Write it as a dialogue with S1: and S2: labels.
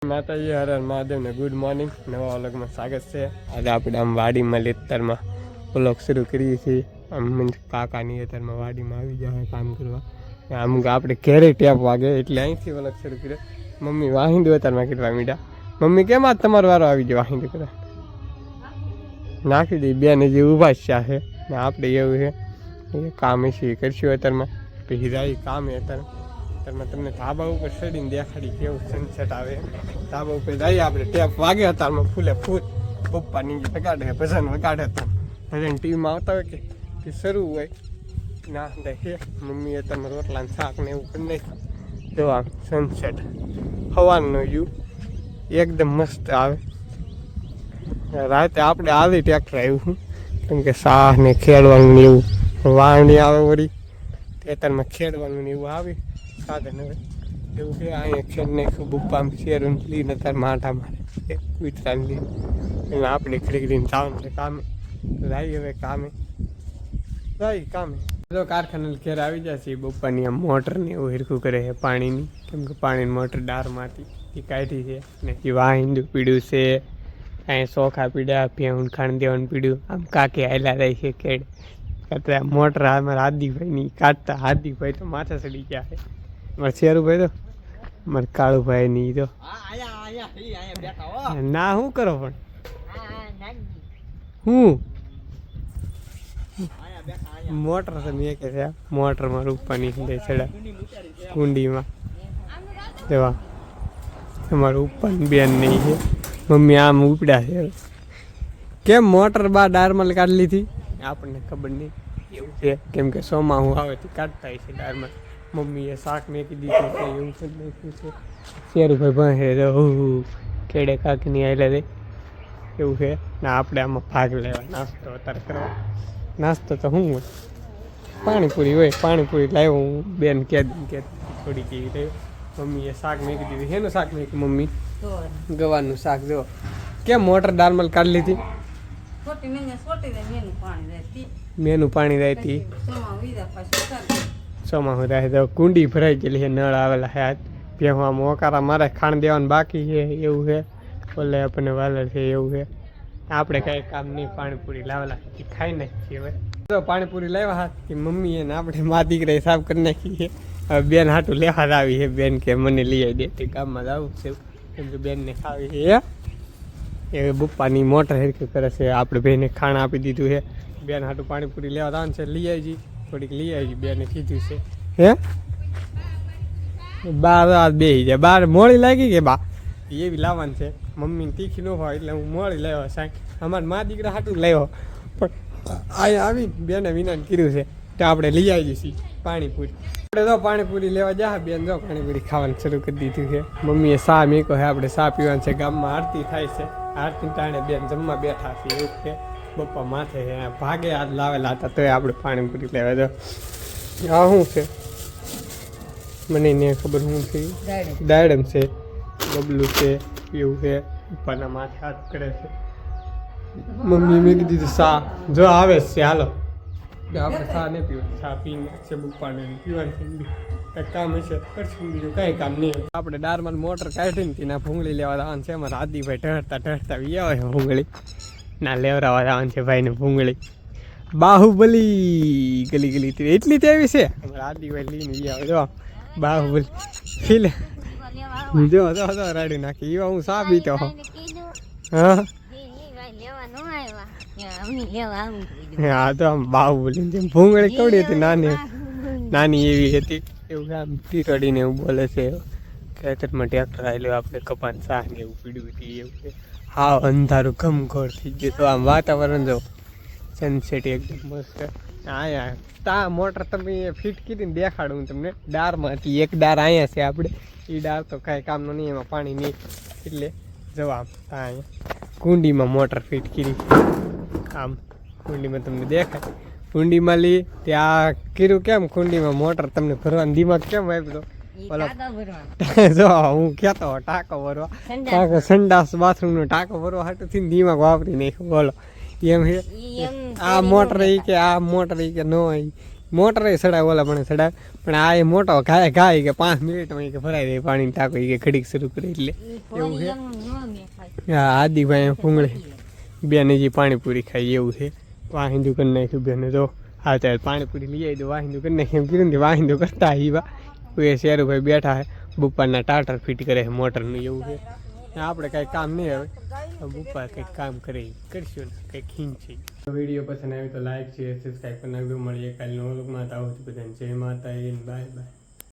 S1: માતાજી હર હર મહાદેવ ને good morning. નવા વ્લોગમાં સ્વાગત છે. આજે આપણે આમ વાડીમાં લેતરમાં વ્લોગ શરૂ કરીએ છીએ. આમ કાકાની અત્યારમાં વાડીમાં આવી જાય કામ કરવા. આમ આપણે ઘેરે ટેપ વાગે એટલે અહીંથી વ્લોગ શરૂ કર્યો. મમ્મી વાહિંદુ અત્યારમાં કેટલા મીઠા. મમ્મી કેમ આજ તમારો વારો આવી જાય વાહિંદુ કરવા? નાખી દઈ બેન જે ઊભા છે ને આપણે એવું છે એ કામ છે કરશું અત્યારમાં. પછી જાય કામ અત્યારમાં તમને ધાબા ઉપર ચડીને દેખાડી કેવું સનસેટ આવે. ધાબા ઉપર જઈએ આપણે ટેપ વાગે અત્યારમાં ફૂલે ફૂલ પપ્પા નીચે વગાડે ભજન વગાડે તો ભજન ટીવીમાં આવતા હોય કે શરૂ હોય ના હે મમ્મી અત્યારમાં રોટલા ને શાક ને એવું કરી નાખ્યું. જો આમ સનસેટ હવાનો વ્યૂ એકદમ મસ્ત આવે. રાતે આપણે આવી ટ્રેક્ટર આવ્યું કેમ કે શાહ ને ખેડવાનું ને એવું વાવણી આવે વળી ખેતરમાં ખેડવાનું ને એવું આવે સાધન હવે એવું કે અહીંયા ખેડ નાખ્યું બુપ્પામ શેરું લઈને તાર માટા મારે કૂતરાને લઈને એટલે આપણે ઘડી ઘડીને જવાનું છે કામે. જાય હવે કામે જાય કામે જો કારખાના ઘેર આવી જાય છે. બપ્પાની આમ મોટર ને એવું હિરખું કરે છે પાણીની કેમ કે પાણીની મોટર ડારમાંથી એ કાઢી છે ને એ વાહિંદુ પીડ્યું છે. અહીંયા ચોખા પીડ્યા ભેહું ખાણ દેવાનું પીડ્યું આમ કાકે હાલ્યા રહી છે કેડ કરતા મોટર અમારા હાર્દિકભાઈની કાઢતા. હાર્દિકભાઈ તો માથે ચડી ગયા છે. મારા શેરુભાઈ તો મારા કાળુભાઈ તો ના શું કરો પણ હું મોટર તો મેં કે છે મોટરમાં રૂપાની ચડા કુંડીમાં જવા તમારું ઉપર બેન નહીં છે. મમ્મી આમ ઉપડ્યા છે કેમ મોટર બા ડારમાં કાઢી લીધી આપણને ખબર નહીં એવું છે કેમ કે સોમાં આવે તો કાઢતા છે ડારમાં. મમ્મીએ શાક મેકી દીધું છે એવું કરી નાખ્યું છે. શેરુભાઈ ભણે કેડે કાકીની આવેલા રે એવું છે ને આપણે આમાં ભાગ લેવા નાસ્તો અત્યારે કરવા. નાસ્તો તો શું હોય પાણીપુરી હોય. પાણીપુરી લાવ્યો હું બેન કે થોડી કેવી રહ્યો. મમ્મીએ શાક મેકી દીધું. શેનું શાક મેકી મમ્મી? ગવાનું શાક. જો કેમ મોટર દાળમાં કાઢી લીધી? મેનું પાણી રહેતી ચોમાસું રહે તો કુંડી ભરાઈ ગયેલી છે. નળ આવેલા છે ભેહવા મોકારા મારે ખાણ દેવાનું બાકી છે એવું છે. ઓલે આપણને વાલર છે એવું છે. આપણે કાંઈ કામ નહીં. પાણીપુરી લાવેલા ખાઈ નાખીએ હવે. તો પાણીપુરી લાવ્યા હાથ કે મમ્મીએ ને આપણે મા દીકરા સાફ કરી નાખી છે. હવે બેન હાટું લેવા જ આવી છે. બેન કે મને લઈ આવી દે ગામમાં જ આવું છે કેમ કે બેનને ખાવી છે એ બપ્પાની મોટર હેરકી કરે છે. આપણે બેને ખાણ આપી દીધું છે. બેન હાટું પાણીપુરી લેવા જવાનું છે. લઈ આવી થોડીક લઈ આવી બેને કીધું છે હે 12 બેસી જાય. 12 મોડી લાગી કે બા એવી લાવવાની છે. મમ્મીને તીખી ન હોય એટલે હું મોડી લાવ્યો સાંઈ. અમારા મા દીકરા હાટું લાવ્યો પણ અહીંયા આવી બેને વિનાને કીધું છે તો આપણે લઈ આવી છીએ પાણીપુરી. આપણે તો પાણીપુરી લેવા જા બેન જો પાણીપુરી ખાવાનું શરૂ કરી દીધું છે. મમ્મીએ શા મેકો છે. આપણે શા પીવાનું છે. ગામમાં આરતી થાય છે. આરતી ટાણે બેન જમવા બેઠા છે એવું છે. બપ્પા માથે ભાગે હાથ લાવેલા હતા તોય આપણે પાણીપુરી લેવા દો. આ શું છે મને ને ખબર શું છે. દાડમ છે બબલું છે એવું છે. પપ્પાના માથે હાથ કરે છે. મમ્મી મેં કીધું શા જો આવે છે હાલો આપણે શા નહીં પીવાનું. શા પીને છે બપ્પાને પીવાનું કંઈક કામ હશે કરશું બીજું કંઈ કામ નહીં. આપણે દારમાં મોટર કાઢીને તેના ભૂંગળી લેવા જવાનું છે. અમારા આદિભાઈ ઢળતા આવે છે ભૂંગળી ના લેવરાવા જવાનું છે ભાઈને ભૂંગળી. બાહુબલી ગલી ગલી એટલી તેવી છે. અમારા આદિભાઈ લઈને આવે જો બાહુબલી ફીલે જો રાડી નાખી એવા હું સા પીતો. હા હા તો આમ બાહુબલી જેમ ભૂંગળી કવડી હતી નાની નાની એવી હતી એવું આમ ટીટડીને એવું બોલે છે. ખેતરમાં ટ્રેક્ટર આવેલું આપણે કપાન શાહ ને એવું પીડ્યું હતી એવું છે. હા અંધારું ઘમઘોર થઈ ગયું તો આમ વાતાવરણ જો સનસેટ એકદમ મસ્ત. અહીંયા તા મોટર તમે ફિટ કરીને દેખાડું તમને. ડારમાંથી એક ડાર અહીંયા છે આપણે એ ડાર તો કાંઈ કામનો નહીં એમાં પાણી નહીં એટલે જવા આમ અહીંયા કુંડીમાં મોટર ફિટ કરી આમ કુંડીમાં તમને દેખાય. કુંડીમાં લી ત્યાં કર્યું કેમ કુંડીમાં મોટર તમને ભરવાનું દિમાગ કેમ વાપર્યો? જો હું કહેતો ટાંકો ભરવા ટાંકો સંડાસ બાથરૂમનો ટાંકો ભરવા હાટુથી દિમાગ વાપરી નાખ્યું. બોલો એમ છે આ મોટર કે આ મોટર કે ન મોટર સડાય ઓલા પણ સડાય પણ પણ આ એ મોટો ખાય ખાય કે 5 મિનિટમાં કે ભરાઈ દે પાણી ટાંકો કે ઘડીક શરૂ કરે એટલે એવું છે હા આદિભાઈ ભૂંગળે બેને જે પાણીપુરી ખાઈ એવું છે વાહિંદુ કરી નાખ્યું બેને જો હા ત્યારે પાણીપુરી લઈ આવી દો વાહિંદુ કરી નાખી એમ કીધું ને વાહિંદુ કરતા આવ્યા એ શેરુભાઈ બેઠા છે બુપ્પાના ટાટર ફિટ કરે છે મોટરનું એવું છે આપણે કાંઈ કામ નહીં આવે બુપ્પા કંઈક કામ કરે કરશું ને કંઈક ખીંચી વિડીયો પસંદ આવ્યો તો લાઈક શેર સબસ્ક્રાઈબ કરી નાખજો મળીએ કાલનો વ્લોગમાં તો આવું બધાને જય માતા બાય બાય